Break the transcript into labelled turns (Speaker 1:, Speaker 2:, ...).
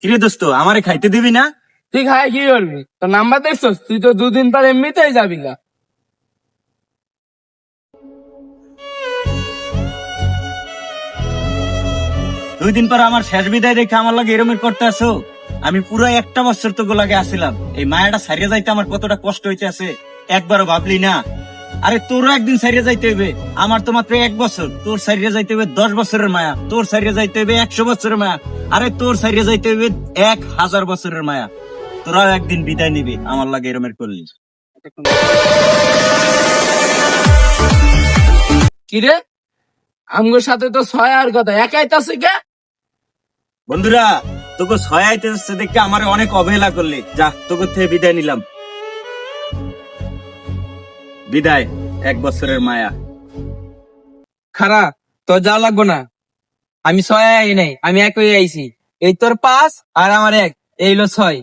Speaker 1: কিরে দোস্ত, আমারে খাইতে দিবি না?
Speaker 2: তুই খাই কি করবি? তোর নাম্বার দেখছস? তুই তো 2 দিন পর এমনিতেই যাবি না।
Speaker 1: দুই দিন পর আমার শেষ বিদায় দেখে আমার লাগে এরকম করতে আসো? আমি পুরো একটা বছর তো লাগে আসিলাম, এই মায়াটা সারিয়ে যাইতে আমার কতটা কষ্ট হইতে আছে একবারও ভাবলি না? আরে তোরও একদিন সারিয়ে যাইতে হইবে, আমার তো মাত্র 1 বছর, তোর সারিয়ে যাইতে হইবে 10 বছরের মায়া, তোর সারিয়ে যাইতে হইবে 100 বছরের মায়া, আরে তোর সারিয়ে যাইতে হইবে 1000 বছরের মায়া। তোরাও একদিন বিদায় নিবি আমার লাগে এরকম করলি।
Speaker 2: কিরে, আমগোর সাথে তো 6 আর কথা একাই তাছে কে?
Speaker 1: বন্ধুরা, তোকে ছয় আইতে যাচ্ছে দেখে আমার অনেক অবহেলা করলি, যা তোকে থেকে বিদায় নিলাম। বিদায় 1 বছরের মায়া।
Speaker 2: খারা, তোর যাওয়া লাগবো না। আমি 6 আই নাই, আমি 1 হয়ে আইছি। এই তোর 5 আর আমার 1, এই হলো 6।